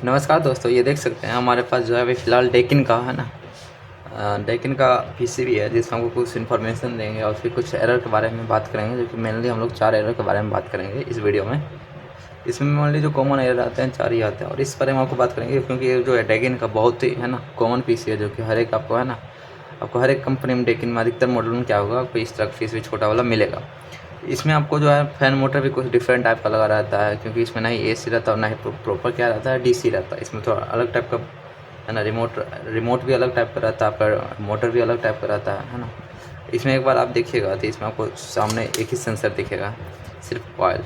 नमस्कार दोस्तों, ये देख सकते हैं हमारे पास जो है अभी फ़िलहाल डेकिन का है ना। डेकिन का पीसीबी है जिसमें हमको कुछ इन्फॉर्मेशन देंगे और फिर कुछ एरर के बारे में बात करेंगे, जो कि मेनली हम लोग 4 एरर के बारे में बात करेंगे इस वीडियो में। इसमें मेनली जो कॉमन एरर आते हैं 4 ही आते हैं और इस बारे में आपको बात करेंगे, क्योंकि ये जो है डेकिन का बहुत ही है ना कॉमन पीसी है, जो कि हर एक आपको है ना, आपको हर एक कंपनी में डेकिन में अधिकतर मॉडल में क्या होगा, आपको इस तरह का पीसीबी छोटा वाला मिलेगा। इसमें आपको जो है फ़ैन मोटर भी कुछ डिफरेंट टाइप का लगा रहता है, क्योंकि इसमें ना ही एसी रहता है और ना ही प्रॉपर क्या रहता है, डीसी रहता है। इसमें थोड़ा अलग टाइप का है ना, रिमोट भी अलग टाइप का रहता है, आपका मोटर भी अलग टाइप का रहता है ना। इसमें एक बार आप देखिएगा तो इसमें आपको सामने एक ही सेंसर दिखेगा, सिर्फ कॉइल।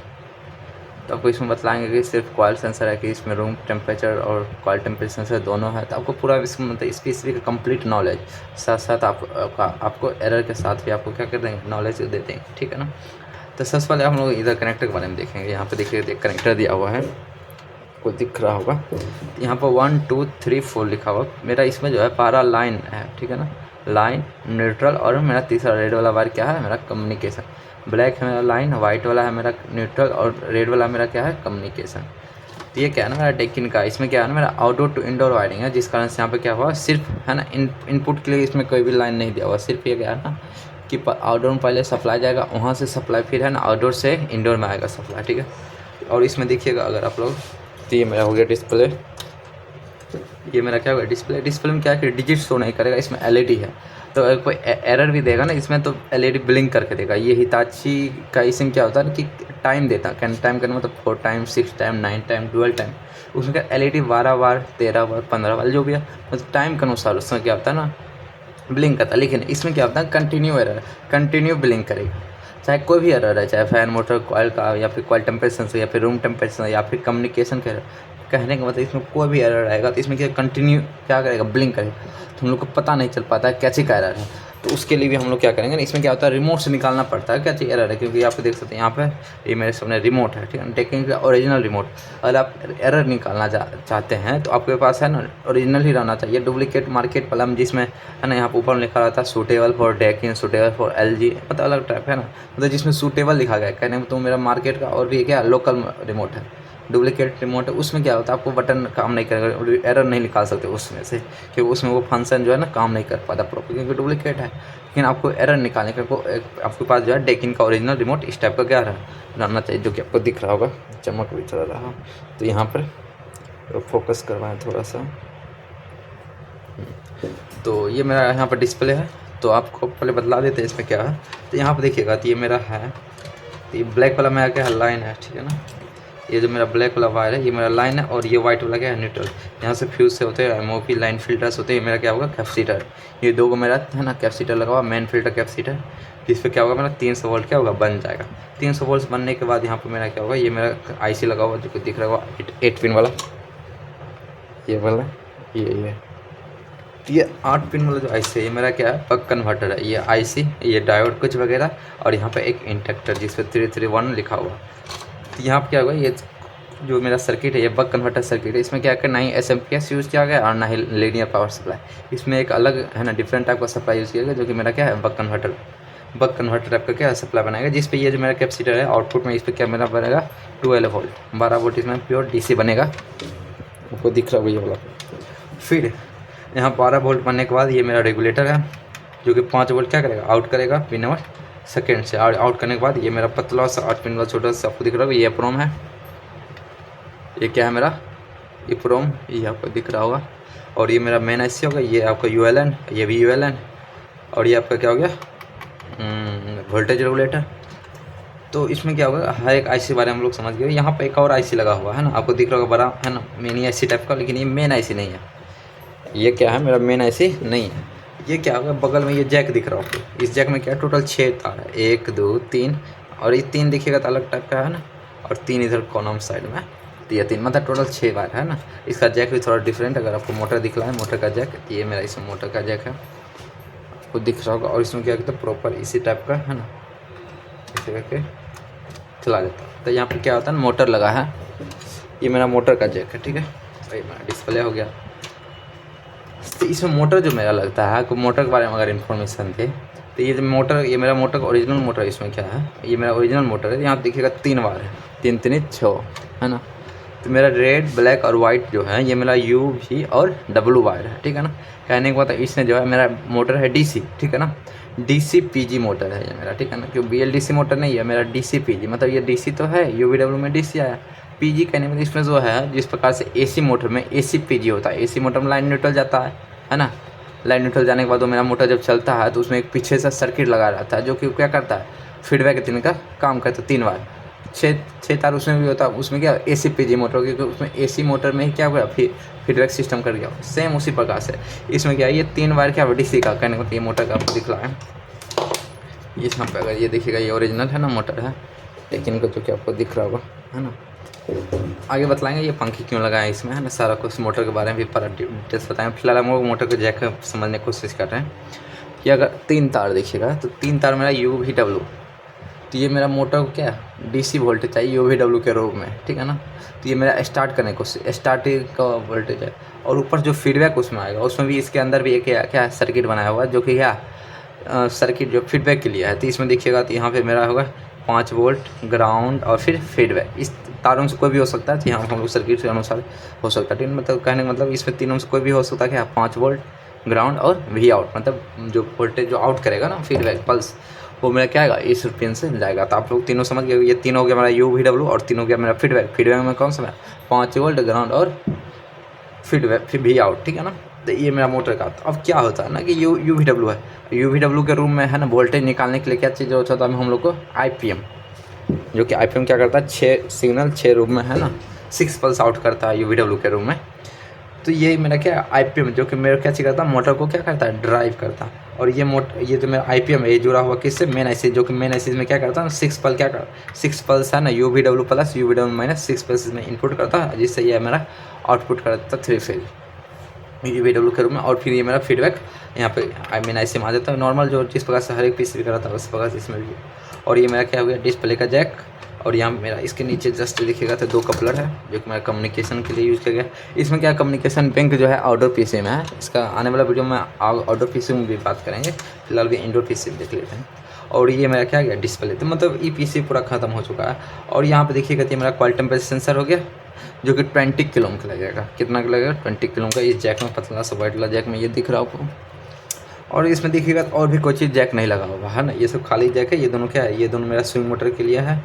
तो आपको इसमें बतलाएंगे कि सिर्फ कॉइल सेंसर है, कि इसमें रूम टेम्परेचर और कॉइल टेम्परेचर सेंसर दोनों है। तो आपको पूरा इसमें मतलब इस पीसीबी का कंप्लीट नॉलेज, साथ साथ आपको एरर के साथ भी आपको क्या कर देंगे, नॉलेज दे देंगे, ठीक है ना। तो सबसे पहले हम लोग इधर कनेक्टर के बारे में देखेंगे। यहाँ पे देखिए कनेक्टर दिया हुआ है, को दिख रहा होगा। यहाँ पर 1 2 3 4 लिखा हुआ। मेरा इसमें जो है पहला लाइन है, ठीक है ना, लाइन, न्यूट्रल, और मेरा तीसरा रेड वाला वायर क्या है, मेरा कम्युनिकेशन। ब्लैक है मेरा लाइन, वाइट वाला है मेरा न्यूट्रल, और रेड वाला मेरा क्या है, कम्युनिकेशन। तो ये क्या है ना मेरा डेकिन का, इसमें क्या है ना मेरा आउटडोर टू इंडोर वायरिंग है, जिस कारण से यहाँ पे क्या हुआ, सिर्फ है ना इनपुट के लिए इसमें कोई भी लाइन नहीं दिया हुआ। सिर्फ ये क्या है ना कि आउटडोर में पहले सप्लाई जाएगा, वहाँ से सप्लाई फिर है ना आउटडोर से इंडोर में आएगा सप्लाई, ठीक है। और इसमें देखिएगा अगर आप लोग, तो ये मेरा हो गया डिस्प्ले। ये मेरा क्या होगा, डिस्प्ले में क्या है कि डिजिट शो नहीं करेगा, इसमें एलईडी है। तो अगर कोई एरर भी देगा ना इसमें, तो एलईडी ब्लिंक करके देगा। ये हिताची का इसमें क्या होता है कि टाइम देता है, टाइम करने मतलब 4 टाइम, 6 टाइम, 9 टाइम, 12 टाइम। उसमें क्या एलईडी 12 बार, 13 बार, 15 बार, जो भी है मतलब टाइम के अनुसार उसमें क्या होता है ना ब्लिंक करता है। लेकिन इसमें क्या होता है, कंटिन्यू एरर, कंटिन्यू ब्लिंक करेगा, चाहे कोई भी एरर है, चाहे फैन मोटर कॉइल का, या फिर कॉइल टेम्परेचर से, या फिर रूम टेम्परेचर, या फिर कम्युनिकेशन का। कहने का मतलब इसमें कोई भी एरर आएगा तो इसमें क्या कंटिन्यू क्या करेगा, ब्लिंक करेगा। तो हम लोग को पता नहीं चल पाता है कैसे का एरर है। तो उसके लिए भी हम लोग क्या करेंगे, इसमें क्या होता है, रिमोट से निकालना पड़ता है क्या चीज़ एरर है। क्योंकि आप देख सकते हैं यहाँ पे ये मेरे सामने रिमोट है, ठीक है, टेकिंग का ओरिजिनल रिमोट। अगर आप एरर निकालना चाहते हैं तो आपके पास है ना ओरिजिनल ही रहना चाहिए। डुप्लीकेट मार्केट वाला जिसमें है ना, यहाँ पर ऊपर लिखा रहता है suitable for Deccan, suitable for LG, मतलब अलग टाइप है ना, मतलब जिसमें सूटेबल लिखा गया है। कहने में तो मेरा मार्केट का और भी क्या लोकल रिमोट है, डुप्लीकेट रिमोट है। उसमें क्या होता है, आपको बटन काम नहीं करेगा, एरर नहीं निकाल सकते उसमें से, क्योंकि उसमें वो फंक्शन जो है ना काम नहीं कर पाता प्रॉपर, क्योंकि डुप्लीकेट है। लेकिन आपको एरर निकालने का आपके पास जो है डेकिन का ओरिजिनल रिमोट इस टाइप का क्या रहना चाहिए, जो कि आपको दिख रहा होगा, चमक भी चल रहा। तो यहाँ पर फोकस करवाएं थोड़ा सा। तो ये मेरा यहाँ पर डिस्प्ले है, तो आपको पहले बदला देते हैं इसमें क्या है। तो यहाँ पर देखिएगा, तो ये मेरा है, तो ये ब्लैक वाला मेरा क्या है, लाइन है, ठीक है ना। ये जो मेरा ब्लैक वाला वायर है ये मेरा लाइन है, और ये वाइट वाला क्या है, न्यूट्रल। यहाँ से फ्यूज से होते हैं एमओपी लाइन फिल्टर्स होते हैं। ये मेरा क्या होगा, कैपेसिटर। ये 2 को मेरा है ना कैपेसिटर लगा हुआ, मेन फिल्टर कैपेसिटर। इस पर क्या होगा, मेरा 300 वोल्ट क्या होगा, बन जाएगा। 300 वोल्ट बनने के बाद यहाँ पर मेरा क्या होगा, ये मेरा आईसी लगा हुआ, जो कि दिख रहा होगा 8 पिन वाला, ये वाला, ये 8 पिन वाला जो आईसी है, ये मेरा क्या है, बक कन्वर्टर है। ये आईसी, ये डायोड कुछ वगैरह, और यहाँ पे एक इंडक्टर जिस पर 331 लिखा हुआ। तो यहाँ पर क्या होगा, ये जो मेरा सर्किट है ये बक कन्वर्टर सर्किट है। इसमें क्या है, ना ही एसएमपीएस यूज़ किया गया और ना ही लीनियर पावर सप्लाई। इसमें एक अलग है ना डिफरेंट टाइप का सप्लाई यूज़ किया गया, जो कि मेरा क्या है, बक कन्वर्टर टाइप का क्या सप्लाई बनाएगा, जिस पे ये जो मेरा कैपेसिटर है आउटपुट में, इस पर क्या मेरा बनेगा 12 वोल्ट, 12 वोल्ट इसमें प्योर डीसी बनेगा, आपको दिख रहा है ये वाला। फिर यहाँ 12 वोल्ट बनने के बाद ये मेरा रेगुलेटर है, जो कि 5 वोल्ट क्या करेगा, आउट करेगा विन सेकेंड से। आउट करने के बाद ये मेरा पतला सा 8 पिन वाला छोटा सा, आपको दिख रहा है ये प्रोम है। ये क्या है मेरा, ये प्रोम, ये आपको दिख रहा होगा। और ये मेरा मेन आईसी होगा, ये आपका यूएलएन, ये भी यूएलएन। और ये आपका क्या हो गया, वोल्टेज रेगुलेटर। तो इसमें क्या होगा, हर एक आईसी बारे में हम लोग समझ गए। यहाँ पे एक और आईसी लगा हुआ है ना, आपको दिख रहा होगा बड़ा है ना, मिनी आईसी टाइप का, लेकिन ये मेन आईसी नहीं है। ये क्या है, मेरा मेन आईसी नहीं है। ये क्या होगा, बगल में ये जैक दिख रहा होगा, इस जैक में क्या है, टोटल 6 तार है, 1 2 3, और ये 3 दिखेगा तो अलग टाइप का है ना, और 3 इधर कॉलम साइड में, तो ये 3 मतलब टोटल 6 वायर है ना। इसका जैक भी थोड़ा डिफरेंट, अगर आपको मोटर दिख रहा है, मोटर का जैक, ये मेरा इसमें मोटर का जैक है, आपको दिख रहा होगा। और इसमें क्या कहते हैं, प्रॉपर इसी टाइप का है ना, इसे करके चला जाता है। तो यहाँ पर क्या होता है, मोटर लगा है, ये मेरा मोटर का जैक है, ठीक है। तो ये मेरा डिस्प्ले हो गया। तो इसमें मोटर जो मेरा लगता है, आपको मोटर के बारे में अगर इन्फॉर्मेशन दे, तो ये जो मोटर, ये मेरा मोटर का ओरिजिनल मोटर है। इसमें क्या है, ये मेरा ओरिजिनल मोटर है। यहाँ देखिएगा 3 वायर है, 3 3 6 है ना। तो मेरा रेड, ब्लैक और वाइट जो है ये मेरा यू वी और डब्लू वायर है, ठीक है ना। कहने का मतलब इसमें जो है मेरा मोटर है डीसी, ठीक है ना, डीसी पीजी मोटर है ये मेरा, ठीक है ना, क्यों बीएलडीसी मोटर नहीं है मेरा, डीसी पीजी, मतलब ये डीसी तो है, यूवीडब्ल्यू में डीसी आया, पीजी कहने में इसमें जो है जिस प्रकार से एसी मोटर में एसी पीजी होता है, एसी मोटर में लाइन न्यूट्रल जाता है ना, लाइन न्यूट्रल जाने के बाद वो मेरा मोटर जब चलता है तो उसमें एक पीछे से सर्किट लगा रहता है जो कि क्या करता है, फीडबैक देने का काम करता है 3 बार, 6 तार उसमें भी होता है, उसमें क्या एसी पीजी मोटर, क्योंकि उसमें एसी मोटर में ही क्या हुआ फीडबैक सिस्टम कर गया, सेम उसी प्रकार से इसमें क्या है, ये 3 बार क्या डीसी का कहने को, ये मोटर का आपको दिख रहा है, इसमें पे अगर ये देखिएगा ये ओरिजिनल है ना मोटर है, लेकिन जो कि आपको दिख रहा होगा है ना। आगे बतलाएंगे ये पंखे क्यों लगाए इसमें, है ना, सारा कुछ मोटर के बारे में भी पूरा डिटेल्स बताएंगे। फिलहाल हम लोग मोटर को जैक समझने की कोशिश कर रहे हैं कि अगर 3 तार देखिएगा तो 3 तार मेरा यू वी डब्ल्यू, तो ये मेरा मोटर को क्या डीसी वोल्टेज चाहिए यू वी डब्ल्यू के रूप में, ठीक है ना। तो ये मेरा स्टार्ट करने को स्टार्टिंग का वोल्टेज है, और ऊपर जो फीडबैक उसमें आएगा उसमें भी इसके अंदर भी एक क्या सर्किट बनाया हुआ है जो कि क्या सर्किट जो फीडबैक के लिए है। तो इसमें देखिएगा तो यहाँ पे मेरा होगा 5 वोल्ट, ग्राउंड और फिर फीडबैक, इस तारों से कोई भी हो सकता है, तो यहाँ हम लोग सर्किट के अनुसार हो सकता है, मतलब कहने का मतलब इसमें तीनों से कोई भी हो सकता है, क्या 5 वोल्ट, ग्राउंड और वी आउट, मतलब जो वोल्टेज जो आउट करेगा ना फीडबैक पल्स, वो मेरा क्या आएगा इस पिन से जाएगा। तो आप लोग तीनों समझ गए, ये तीनों हो गया मेरा यू वी डब्ल्यू और तीनों हो गया मेरा फीडबैक। फीडबैक में कौन सा है 5 वोल्ट, ग्राउंड और फीडबैक फिर वी आउट, ठीक है ना। तो ये मेरा मोटर का। अब क्या होता है ना कि यू वी डब्ल्यू है, यू वी डब्ल्यू के रूम में है ना वोल्टेज निकालने के लिए क्या चीज़ होता है हम लोग को IPM, जो कि IPM क्या करता है 6 सिग्नल 6 रूम में है ना 6 पल्स आउट करता है यू वी डब्ल्यू के रूम में। तो ये मेरा क्या IPM जो कि मेरा क्या चीज़ करता है मोटर को क्या करता है ड्राइव करता है, और ये जो मेरा IPM है ये जुड़ा हुआ किससे मेन IC, जो कि मेन IC में क्या करता है 6 पल क्या कर 6 पल्स है ना you V W plus you V W minus 6 pulse में इनपुट करता है, जिससे ये मेरा आउटपुट करता है 3 फेज यू वी डब्ल्यू के रूम में। और फिर ये मेरा फीडबैक यहाँ पे मेन IC में आ जाता है नॉर्मल, जो जिस प्रकार से हर एक पीसी भी करता है उस प्रकार से इसमें भी। और ये मेरा क्या हो गया डिस्प्ले का जैक, और यहाँ मेरा इसके नीचे जस्ट देखिएगा तो 2 कपलर है जो कि मेरा कम्युनिकेशन के लिए यूज़ किया गया। इसमें क्या कम्युनिकेशन बैंक जो है आउटडोर पीसी में है, इसका आने वाला वीडियो में आउटडोर पीसी में भी बात करेंगे, फिलहाल भी इंडोर पीसी में देख लेते हैं। और ये मेरा क्या गया डिस्प्ले, तो मतलब ये पीसी पूरा ख़त्म हो चुका है। और यहाँ पे देखिएगा तो ये मेरा क्वालिटी टेम्परेचर सेंसर हो गया जो कि 20 किलो का लगेगा, कितना का लगेगा 20 किलो का, इस जैक में पतला सा वाइट वाला जैक में ये दिख रहा आपको। और इसमें देखिएगा और भी कोई चीज़ जैक नहीं लगा होगा है ना, ये सब खाली जैक है, ये दोनों क्या है ये दोनों मेरा स्विंग मोटर के लिए है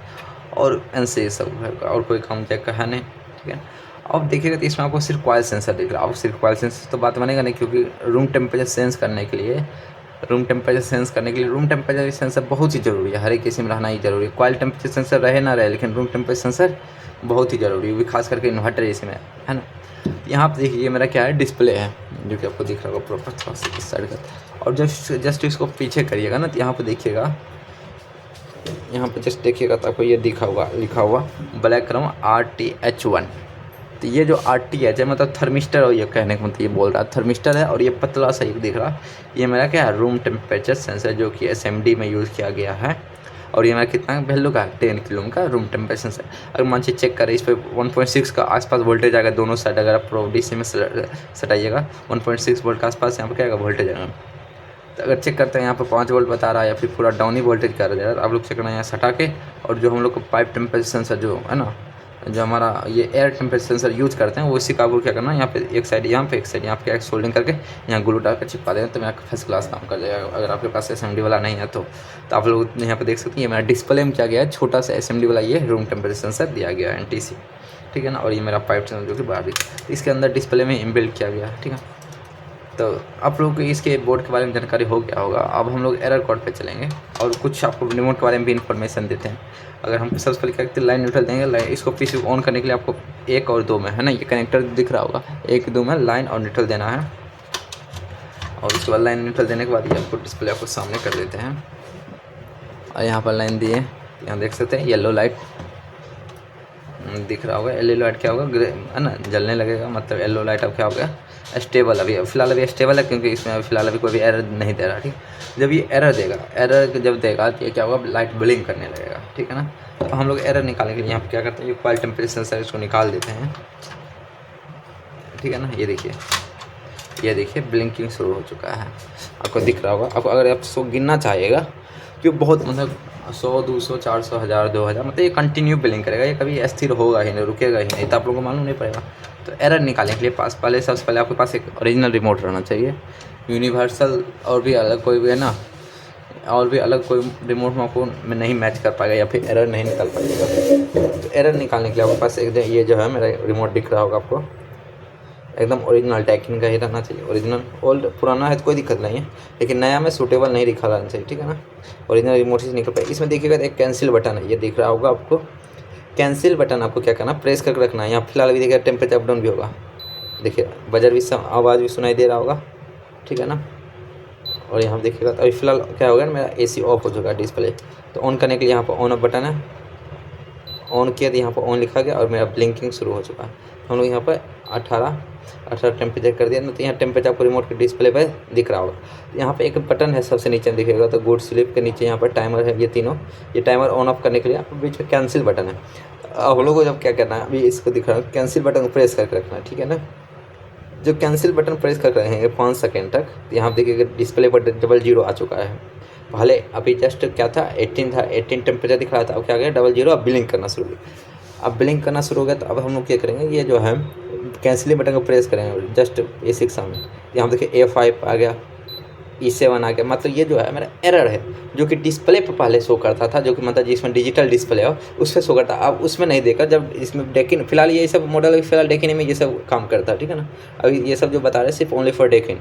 और ऐसे सब है, और कोई काम जैक का है नहीं, ठीक है। अब देखिएगा तो इसमें आपको सिर्फ कॉइल सेंसर दिख रहा है, अब सिर्फ कॉइल सेंसर तो बात बनेगा नहीं, क्योंकि रूम टेम्परेचर सेंस करने के लिए रूम टेम्परेचर सेंसर बहुत ही ज़रूरी है, हर एक किसी में रहना ही ज़रूरी है। कॉइल टेम्परेचर सेंसर रहे ना रहे, लेकिन रूम टेम्परेचर सेंसर बहुत ही ज़रूरी है, खास करके इन्वर्टर एसी में है ना। यहाँ पर देखिए मेरा क्या है डिस्प्ले है जो कि आपको दिख रहा होगा प्रॉपर थोड़ा सा इस साइड का। और जस्ट इसको पीछे करिएगा ना तो यहाँ पर देखिएगा, यहाँ पे जस्ट देखिएगा तो आपको ये लिखा हुआ ब्लैक रंग RTH1। तो ये जो RTH है मतलब थर्मिस्टर, और ये कहने का मतलब ये बोल रहा है थर्मिस्टर है, और ये पतला सा एक दिख रहा ये मेरा क्या है रूम टेम्परेचर सेंसर जो कि SMD में यूज़ किया गया है। और ये मेरा कितना वैल्यू का 10 किलो का रूम टेम्परेचर सेंसर। अगर मान लीजिए चेक करें इस पर 1.6 का आसपास वोल्टेज आएगा दोनों साइड, अगर आप प्रो DC में सटाइएगा 1.6 वोल्ट के आसपास यहाँ पर क्या आएगा वोल्टेज आएगा। तो अगर चेक करते हैं यहाँ पर 5 वोल्ट बता रहा है या फिर पूरा डाउन ही वोल्टेज कर रहा है, आप लोग चेक करना यहाँ सटा के। और जो हम लोग को पाइप टेम्परेचर सेंसर जो है ना, जो हमारा ये एयर टेम्परेचर सेंसर यूज़ करते हैं वो इसी का क्या करना है यहाँ पे एक साइड यहाँ पे एक साइड यहाँ पे सोल्डिंग करके यहाँ ग्लू डाल कर चिपका देंगे तो मेरा फर्स्ट क्लास काम कर जाएगा। अगर आपके पास SMD वाला नहीं है तो आप लोग यहाँ पे देख सकते हैं ये मेरा डिस्प्ले में क्या गया है छोटा सा SMD वाला ये रूम टेम्परेचर सेंसर दिया गया है NTC, ठीक है ना। और ये मेरा पाइप सेंसर जो कि बाहर इसके अंदर डिस्प्ले में इनबिल्ट किया गया है, ठीक है। तो आप लोगों को इसके बोर्ड के बारे में जानकारी हो गया होगा। अब हम लोग एरर कोड पे चलेंगे और कुछ आपको रिमोट के बारे में भी इन्फॉर्मेशन देते हैं। अगर हम सबसे पहले क्या करते हैं लाइन न्यूट्रल देंगे, इसको पीसी ऑन करने के लिए आपको 1 और 2 में है ना ये कनेक्टर दिख रहा होगा 1 2 में लाइन और न्यूट्रल देना है। और उसके बाद लाइन न्यूट्रल देने के बाद ये आपको डिस्प्ले आपको सामने कर देते हैं। और यहाँ पर लाइन दिए, यहाँ देख सकते हैं येलो लाइट दिख रहा होगा। येलो लाइट क्या होगा ग्रे है ना जलने लगेगा, मतलब येलो लाइट अब क्या हो गया स्टेबल। अभी फ़िलहाल अभी स्टेबल है क्योंकि इसमें फ़िलहाल अभी कोई भी एरर नहीं दे रहा, ठीक। जब ये एरर देगा, एरर जब देगा तो ये क्या होगा लाइट ब्लिंक करने लगेगा, ठीक है ना। तो हम लोग एरर निकालने के लिए यहाँ पर क्या करते हैं ये कॉइल टेम्परेचर सेंसर इसको निकाल देते हैं, ठीक है ना। ये देखिए ब्लिंकिंग शुरू हो चुका है, आपको दिख रहा होगा। आपको अगर आप इसको गिनना चाहिएगा तो बहुत मतलब 100 200 400 1000 2000 मतलब ये कंटिन्यू बिलिंग करेगा, ये कभी अस्थिर होगा ही नहीं, रुकेगा ही नहीं, तो आप लोगों को मालूम नहीं पड़ेगा। तो एरर निकालने के लिए पहले सबसे पहले आपके पास एक ओरिजिनल रिमोट रहना चाहिए। यूनिवर्सल और भी अलग कोई भी है ना, और भी अलग कोई रिमोट में आपको नहीं मैच कर पाएगा या फिर एरर नहीं निकाल पाएगा। तो एरर निकालने के लिए आपके पास एक ये जो है मेरा रिमोट दिख रहा होगा आपको, एकदम ओरिजिनल डेकिन का ही रहना चाहिए। ओरिजिनल, ओल्ड पुराना है तो कोई दिक्कत नहीं है, लेकिन नया में सूटेबल नहीं दिखा रहना चाहिए, ठीक है ना। ओरिजिनल रिमोट से निकल पाए। इसमें देखिएगा एक कैंसिल बटन है, ये दिख रहा होगा आपको। कैंसिल बटन आपको क्या करना, प्रेस करके रखना है। यहाँ फिलहाल भी देखिए टेम्परेचर अप डाउन भी होगा, देखिए बजर भी आवाज़ भी सुनाई दे रहा होगा, ठीक है ना। और यहाँ देखिएगा तो अभी फिलहाल क्या होगा, मेरा AC ऑफ हो चुका है डिस्प्ले। तो ऑन करने के लिए यहाँ पर ऑन ऑफ बटन है, ऑन किया तो यहाँ पर ऑन लिखा गया और मेरा ब्लिंकिंग शुरू हो चुका है। हम लोग यहाँ पर 18 टेम्परेचर कर दिया ना, तो यहाँ टेम्परेचर आपको रिमोट के डिस्प्ले पे दिख रहा होगा। यहाँ पे एक बटन है सबसे नीचे में दिखेगा, तो गुड स्लीप के नीचे यहाँ पर टाइमर है, ये तीनों, ये टाइमर ऑन ऑफ करने के लिए आपको बीच में कैंसिल बटन है। आप लोगों को जब क्या करना है, अभी इसको दिख रहा है, कैंसिल बटन को प्रेस करके रखना है, ठीक है ना। जो कैंसिल बटन प्रेस करके रहेंगे 5 सेकेंड तक, तो यहाँ देखिएगा डिस्प्ले पर 00 आ चुका है। पहले अभी जस्ट क्या था 18 था, 18 टेम्परेचर दिख रहा था, अब क्या गया 00, अब बिलिंग करना शुरू हुआ। अब बिलिंग करना शुरू हो गया, तो अब हम लोग क्या करेंगे, ये जो है कैंसिल बटन को प्रेस करेंगे जस्ट A6 सामने, यहाँ देखिए A5 आ गया, E7 आ गया। मतलब ये जो है मेरा एरर है, जो कि डिस्प्ले पर पहले शो करता था, जो कि मतलब जिसमें डिजिटल डिस्प्ले हो उस पर शो करता, अब उसमें नहीं देखा। जब इसमें डेकिन फिलहाल ये सब मॉडल फिलहाल डेकिन में ये सब काम करता है, ठीक है ना। अभी ये सब जो बता रहे हैं सिर्फ ओनली फॉर डेकिन।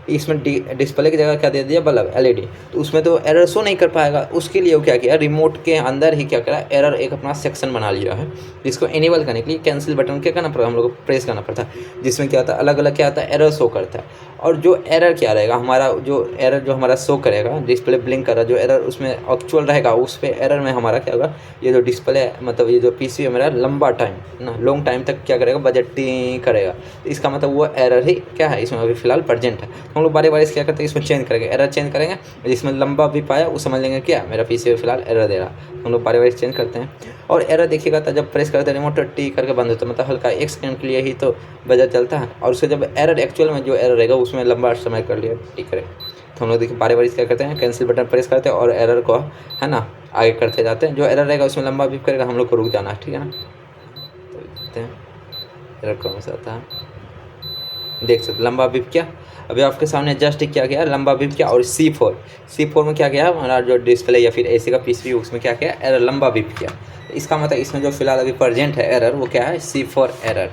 इसमें डिस्प्ले की जगह क्या दे दिया, बल्ब LED, तो उसमें तो एरर शो नहीं कर पाएगा। उसके लिए वो क्या किया, रिमोट के अंदर ही क्या करा, एरर एक अपना सेक्शन बना लिया है, जिसको इनेबल करने के लिए कैंसिल बटन क्या करना पड़ता, हम लोग को प्रेस करना पड़ता है, जिसमें क्या आता है अलग अलग क्या आता है, एरर शो करता है। और जो एरर क्या रहेगा हमारा, जो एरर जो हमारा शो करेगा डिस्प्ले ब्लिंक कर रहा, जो एरर उसमें एक्चुअल रहेगा, उस पर एरर में हमारा क्या होगा, ये जो डिस्प्ले मतलब ये जो PC है मेरा लंबा टाइम ना, लॉन्ग टाइम तक क्या करेगा, बजटिंग करेगा। तो इसका मतलब वो एरर ही क्या है इसमें अभी फिलहाल प्रेजेंट है। हम लोग बारी बारी से क्या करते हैं, इसमें चेंज करेंगे, एरर चेंज करेंगे, जिसमें लंबा भी पाया वो समझ लेंगे क्या मेरा PC फिलहाल एरर दे रहा। हम लोग बारी बारी चेंज करते हैं। और एरर देखिएगा तो जब प्रेस करते हैं रिमोट T करके बंद होता है, मतलब हल्का 1 सेकंड के लिए ही तो बजर चलता है, और उससे जब एरर एक्चुअल में जो एरर रहेगा उसमें लंबा समय कर लिया T करे। तो हम लोग देखिए बारी बारी क्या करते हैं, कैंसिल बटन प्रेस करते हैं और एरर को है ना आगे करते जाते हैं। जो एरर रहेगा उसमें लंबा बीप करेगा, हम लोग को रुक जाना है, ठीक है ना। तो देखते हैं एरर कौन सा आता है, देख सकते लंबा बीप क्या, अभी आपके सामने जस्ट क्या किया, लंबा बीप क्या। और C4 में क्या किया हमारा जो डिस्प्ले या फिर AC का PC उसमें क्या किया, एरर लंबा बीप किया। इसका मतलब इसमें जो फिलहाल अभी प्रेजेंट है एरर, वो क्या है, C4 एरर।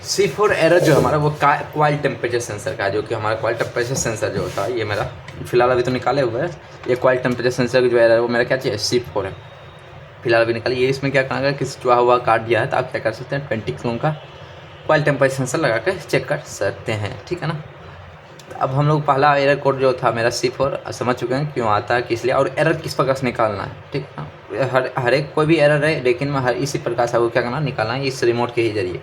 C4 एरर जो हमारा वो क्वाइल टेम्परेचर सेंसर का है, जो कि हमारा क्वाइल टेम्परेचर सेंसर जो होता है, ये मेरा फिलहाल अभी तो निकाले हुए है। ये क्वाइल टेम्परेचर सेंसर की जो एरर है वो मेरा क्या चाहिए, C4 है, फिलहाल अभी निकालिए। ये इसमें क्या करना है, किसी चुहा हुआ काट दिया है तो आप क्या कर सकते हैं, 20 किलो का क्वाइल टेम्परेचर सेंसर लगा कर चेक कर सकते हैं, ठीक है ना। अब हम लोग पहला एरर कोड जो था मेरा C4 समझ चुके हैं क्यों आता है, किस लिए, और एरर किस प्रकार से निकालना है, ठीक है ना। हर एक कोई भी एरर है लेकिन में हर इसी प्रकार से वो क्या करना, निकालना है इस रिमोट के ही जरिए,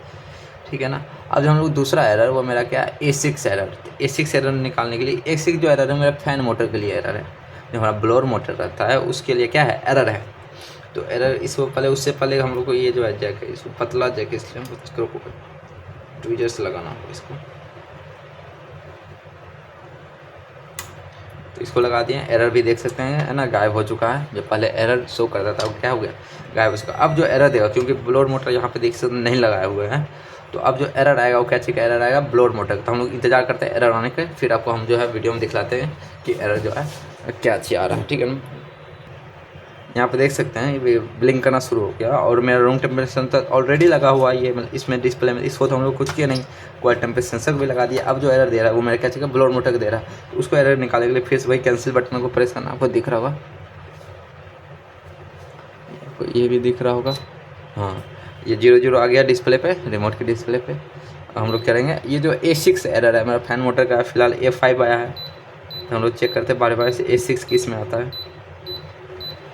ठीक है ना। अब जो हम लोग दूसरा एरर वो मेरा क्या है, A6 एरर। A6 एरर निकालने के लिए A6 जो एरर है मेरा फैन मोटर के लिए एरर है, जो हमारा ब्लोअर मोटर रहता है उसके लिए क्या है, एरर है। तो एरर इसको पहले, उससे पहले हम लोग को ये जो है जैक है, इसको पतला जैक, इसलिए हम ट्विजर्स लगाना होगा इसको। तो इसको लगा दिए, एरर भी देख सकते हैं है ना, गायब हो चुका है। जो पहले एरर शो करता था वो क्या हो गया, गायब हो चुका। अब जो एरर देगा, क्योंकि ब्लोअर मोटर यहाँ पे देख सकते नहीं लगाए हुए हैं, तो अब जो एरर आएगा वो क्या चीज़ का एरर आएगा, ब्लोअर मोटर। तो हम लोग इंतजार करते हैं एरर आने के, फिर आपको हम जो है वीडियो में दिखलाते हैं कि एरर जो है क्या चीज़ आ रहा है, ठीक है ना। यहाँ पे देख सकते हैं ये ब्लिंक करना शुरू हो गया, और मेरा रूम टेम्परेचर सेंसर ऑलरेडी लगा हुआ है ये, मतलब इसमें डिस्प्ले में, इसको तो हम लोग कुछ किया नहीं, क्वाइल टेम्परेचर सेंसर भी लगा दिया। अब जो एरर दे रहा है वो मेरा क्या चाहिए, ब्लोअर मोटर दे रहा है। तो उसको एरर निकालने के लिए फिर से वही कैंसिल बटन को प्रेस करना, आपको दिख रहा होगा, ये भी दिख रहा होगा, हाँ ये 00 आ गया डिस्प्ले पे, रिमोट के डिस्प्ले पे। हम लोग करेंगे ये जो A6 एरर है मेरा फैन मोटर का, फिलहाल A5 आया है, तो हम लोग चेक करते हैं बार बार से A6 किस में आता है।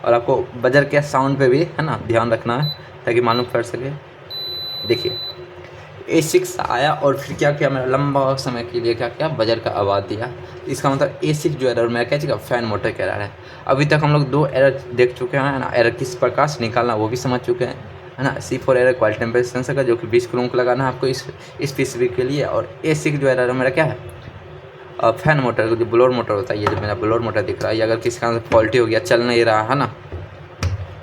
और आपको बजर के साउंड पे भी है ना ध्यान रखना है, ताकि मालूम कर सके। देखिए A6 आया और फिर क्या किया, मेरा लंबा समय के लिए क्या किया, बजर का आवाज़ दिया। इसका मतलब A6 जो एरर मेरा क्या चीज़, फैन मोटर का एरर है। अभी तक हम लोग 2 एरर देख चुके हैं ना, एरर किस प्रकार से निकालना वो भी समझ चुके हैं, है ना। C4 error coil temperature sensor का, जो कि 20 किलो का लगाना है आपको इस PCB के लिए। और A6 जो एरर है मेरा क्या है, फैन मोटर जो ब्लोअर मोटर होता है, ये जो मेरा ब्लोअर मोटर दिख रहा है, ये अगर किसी कारण से फॉल्टी हो गया, चल नहीं रहा है ना,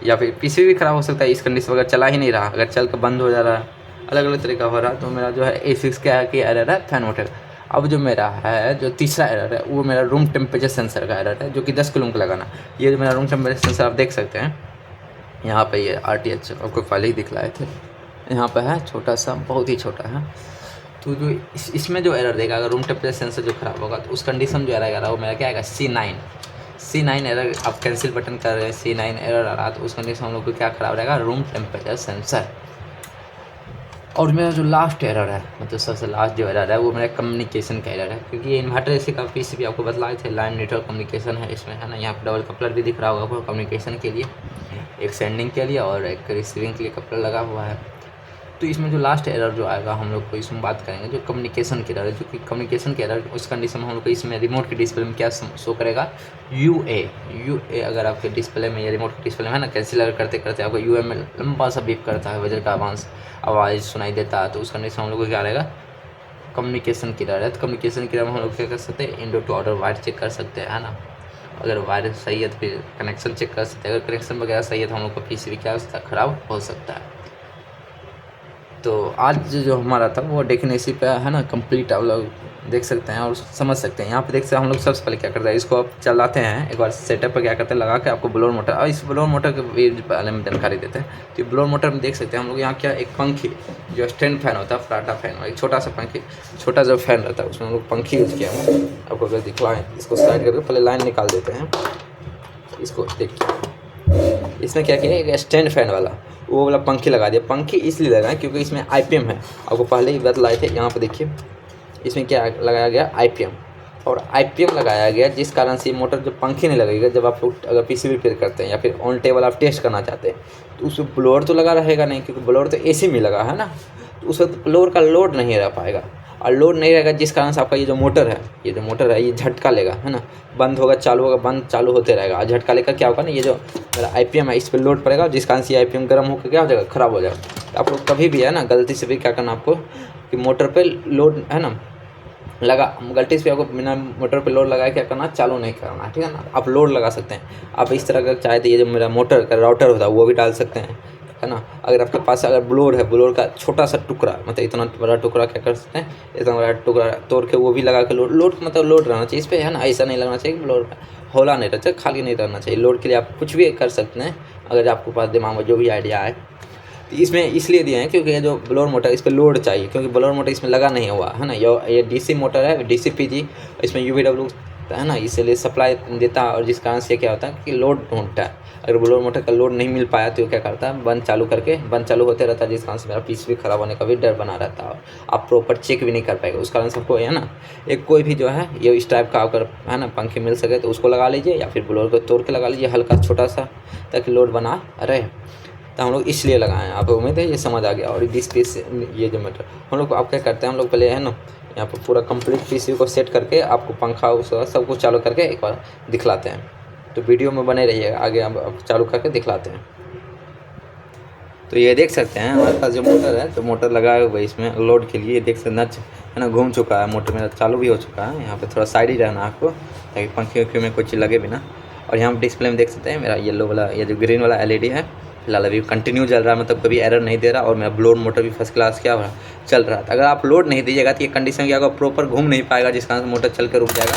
या फिर पीसी भी ख़राब हो सकता है इस कंडीशन, अगर चला ही नहीं रहा, अगर चल के बंद हो जा रहा है, अलग अलग तरीका हो रहा है, तो मेरा जो है A6 क्या है कि एरर है फैन मोटर। अब जो मेरा है जो तीसरा एरर है वो मेरा रूम टेम्परेचर सेंसर का एरर है, जो कि 10 किलो का लगाना। ये जो मेरा रूम टेम्परेचर सेंसर आप देख सकते हैं यहाँ पे, ये RTH आपको पहले ही दिखलाए थे, यहाँ पे है छोटा सा, बहुत ही छोटा है। तो जो इसमें जो एरर देगा, अगर रूम टेम्परेचर सेंसर जो ख़राब होगा, तो उस कंडीशन जो एरर आ रहा है वो मेरा क्या आएगा, C9 एरर। आप कैंसिल बटन कर रहे हैं, C9 एरर आ रहा, तो उस कंडीशन हम लोग को क्या ख़राब रहेगा, रूम टेम्परेचर सेंसर। और मेरा जो लास्ट एरर है, मतलब सबसे लास्ट जो एरर है वो मेरा कम्युनिकेशन का एरर है, क्योंकि ये इन्वर्टर ऐसे का पीस भी आपको बतलाए थे, लाइन नेटवर्क कम्युनिकेशन है इसमें, है ना। यहाँ पर डबल कपलर भी दिख रहा होगा आपको कम्युनिकेशन के लिए, एक सेंडिंग के लिए और एक रिसीविंग के लिए कपलर लगा हुआ है। तो इसमें जो लास्ट एरर जो आएगा हम लोग को इसमें बात करेंगे, जो कम्युनिकेशन के एरर है, जो कि कम्युनिकेशन के एरर उस कंडीशन में हम लोग को इसमें रिमोट के डिस्प्ले में क्या शो करेगा, UA। अगर आपके डिस्प्ले में या रिमोट के डिस्प्ले में है ना, कैंसिल अगर करते करते आपको UA में लंबा सा बीप करता है, वजर का आवाज़ सुनाई देता है, तो उस कंडीशन हम लोग को क्या रहेगा, कम्युनिकेशन की एरर है। तो कम्युनिकेशन की एरर में हम लोग क्या कर सकते हैं, indoor to outer wire check कर सकते हैं, है ना। अगर वायर सही है तो फिर कनेक्शन चेक कर सकते हैं, अगर कनेक्शन वगैरह सही है तो हम लोग का PCB क्या हो सकता है, ख़राब हो सकता है। तो आज जो हमारा था वो डेफिनेसी पे है ना, कंप्लीट आप लोग देख सकते हैं और समझ सकते हैं। यहाँ पे देख सकते हैं हम लोग सबसे पहले क्या करते हैं, इसको आप चलाते हैं एक बार सेटअप पर, क्या करते हैं लगा के आपको ब्लोअर मोटर, और इस ब्लोअर मोटर के बारे में जानकारी देते हैं। तो ब्लोअर मोटर में देख सकते हैं हम लोग यहाँ क्या, एक पंखी जो स्टैंड फैन होता है, फ्लाटा फैन, एक छोटा सा पंखी, छोटा जो फैन रहता है उसमें हम लोग पंखी यूज़ किया है। आपको अगर दिखवाएँ, इसको साइड करके पहले लाइन निकाल देते हैं, इसको देखिए, इसमें क्या किया, एक स्टैंड फैन वाला वो वाला पंखी लगा दिया। पंखी इसलिए लगाएं क्योंकि इसमें IPM है, आपको पहले ही बतलाए थे। यहाँ पे देखिए इसमें क्या लगाया गया, IPM, और IPM लगाया गया जिस कारण से मोटर जो पंखी नहीं लगेगा, जब आप लोग अगर PCB रिपेयर करते हैं या फिर ऑन टेबल आप टेस्ट करना चाहते हैं, तो उसमें ब्लोअर तो लगा रहेगा नहीं, क्योंकि ब्लोअर तो AC में लगा है ना, तो उस वक्त ब्लोअर का लोड नहीं रह पाएगा, और लोड नहीं रहेगा जिस कारण से आपका ये जो मोटर है ये झटका लेगा, है ना, बंद होगा चालू होगा, बंद चालू होते रहेगा, और झटका लेकर क्या होगा ना, ये जो मेरा IPM है इस पर लोड पड़ेगा, जिस कारण से IPM गर्म होकर क्या हो जाएगा, ख़राब हो जाएगा। तो आप लोग कभी भी है ना, गलती से भी क्या करना आपको, कि मोटर पे लोड है ना लगा, गलती से आपको बिना मोटर पे लोड लगाए क्या करना, चालू नहीं करना, ठीक है ना। आप लोड लगा सकते हैं, आप इस तरह का चाहे तो ये जो मेरा मोटर का राउटर होता है वो भी डाल सकते हैं, है ना। अगर आपके पास अगर ब्लोअर है, ब्लोअर का छोटा सा टुकड़ा, मतलब इतना बड़ा टुकड़ा क्या कर सकते हैं, इतना बड़ा टुकड़ा तोड़ के वो भी लगा के लोड मतलब लोड रहना चाहिए इस पर, है ना। ऐसा नहीं लगना चाहिए ब्लोअर का हौला नहीं रहना चाहिए, खाली नहीं रहना चाहिए। लोड के लिए आप कुछ भी कर सकते हैं, अगर आपके पास दिमाग में जो भी आइडिया आए। तो इसमें इसलिए दिए हैं क्योंकि ये जो ब्लोअर मोटर इस पर लोड चाहिए, क्योंकि ब्लोअर मोटर इसमें लगा नहीं हुआ है ना, ये DC मोटर है, DCPG, इसमें UVW है ना, इसलिए सप्लाई देता है, और जिस कारण से क्या होता है कि लोड ढूंढता है। अगर ब्लोअर मोटर का लोड नहीं मिल पाया तो क्या करता है, बंद चालू होते रहता है, जिस कारण से मेरा PCB खराब होने का भी डर बना रहता है, आप प्रॉपर चेक भी नहीं कर पाएगा। उस कारण से आपको है ना, एक कोई भी जो है ये इस टाइप का अगर है ना पंखे मिल सके तो उसको लगा लीजिए, या फिर ब्लोअर को तोड़ के लगा लीजिए हल्का छोटा सा, ताकि लोड बना रहे। तो हम लोग इसलिए लगाए हैं, आपको उम्मीद है ये समझ आ गया। और डिस्प्ले ये जो मीटर हम लोग आप क्या करते हैं, हम लोग पहले है ना यहाँ पर पूरा कंप्लीट PCB को सेट करके आपको पंखा उसका सब कुछ चालू करके एक बार दिखलाते हैं। तो वीडियो में बने रहिएगा, आगे हम चालू करके दिखलाते हैं। तो ये देख सकते हैं हमारे पास जो मोटर है, तो मोटर लगाया हुआ है इसमें लोड के लिए, देख सकते नच है ना, घूम चुका है मोटर, मेरा चालू भी हो चुका है। यहाँ पे थोड़ा साइड ही रहना आपको, ताकि पंखे वंखे में कुछ लगे भी ना। और यहाँ पर डिस्प्ले में देख सकते हैं मेरा येलो वाला, ये जो ग्रीन वाला LED है, फिलहाल अभी कंटिन्यू चल रहा है, मतलब कभी एरर नहीं दे रहा, और मेरा ब्लोअर मोटर भी फर्स्ट क्लास क्या हो रहा चल रहा था। अगर आप लोड नहीं दीजिएगा तो ये कंडीशन क्या होगा, प्रॉपर घूम नहीं पाएगा, जिस कारण से मोटर चल के रुक जाएगा,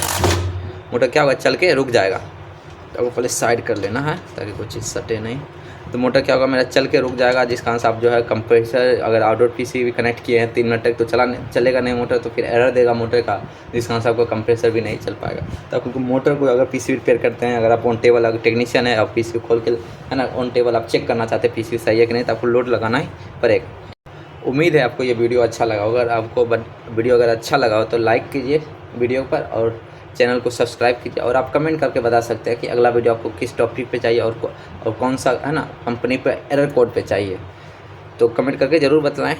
मोटर क्या होगा, चल के रुक जाएगा। तो आपको पहले साइड कर लेना है ताकि कोई चीज़ सटे नहीं। तो मोटर क्या होगा, मेरा चल के रुक जाएगा, जिस कारण से आप जो है कंप्रेसर अगर आउटडोर PCB कनेक्ट किए हैं 3 मिनट तक तो चलेगा नहीं मोटर, तो फिर एरर देगा मोटर का, जिस कारण से आपको कंप्रेसर भी नहीं चल पाएगा। तो आपको मोटर को अगर PCB रिपेयर करते हैं, अगर आप ऑन टेबल अगर टेक्नीशियन है और PCB खोल के है ना ऑन टेबल आप चेक करना चाहते हैं PCB सही है कि नहीं, तो आपको लोड लगाना ही पड़ेगा। उम्मीद है आपको ये वीडियो अच्छा लगा होगा। अगर आपको वीडियो अगर अच्छा लगा हो तो लाइक कीजिए वीडियो पर, और चैनल को सब्सक्राइब कीजिए, और आप कमेंट करके बता सकते हैं कि अगला वीडियो आपको किस टॉपिक पे चाहिए, और कौन सा है ना कंपनी पे एरर कोड पे चाहिए, तो कमेंट करके ज़रूर बताएं।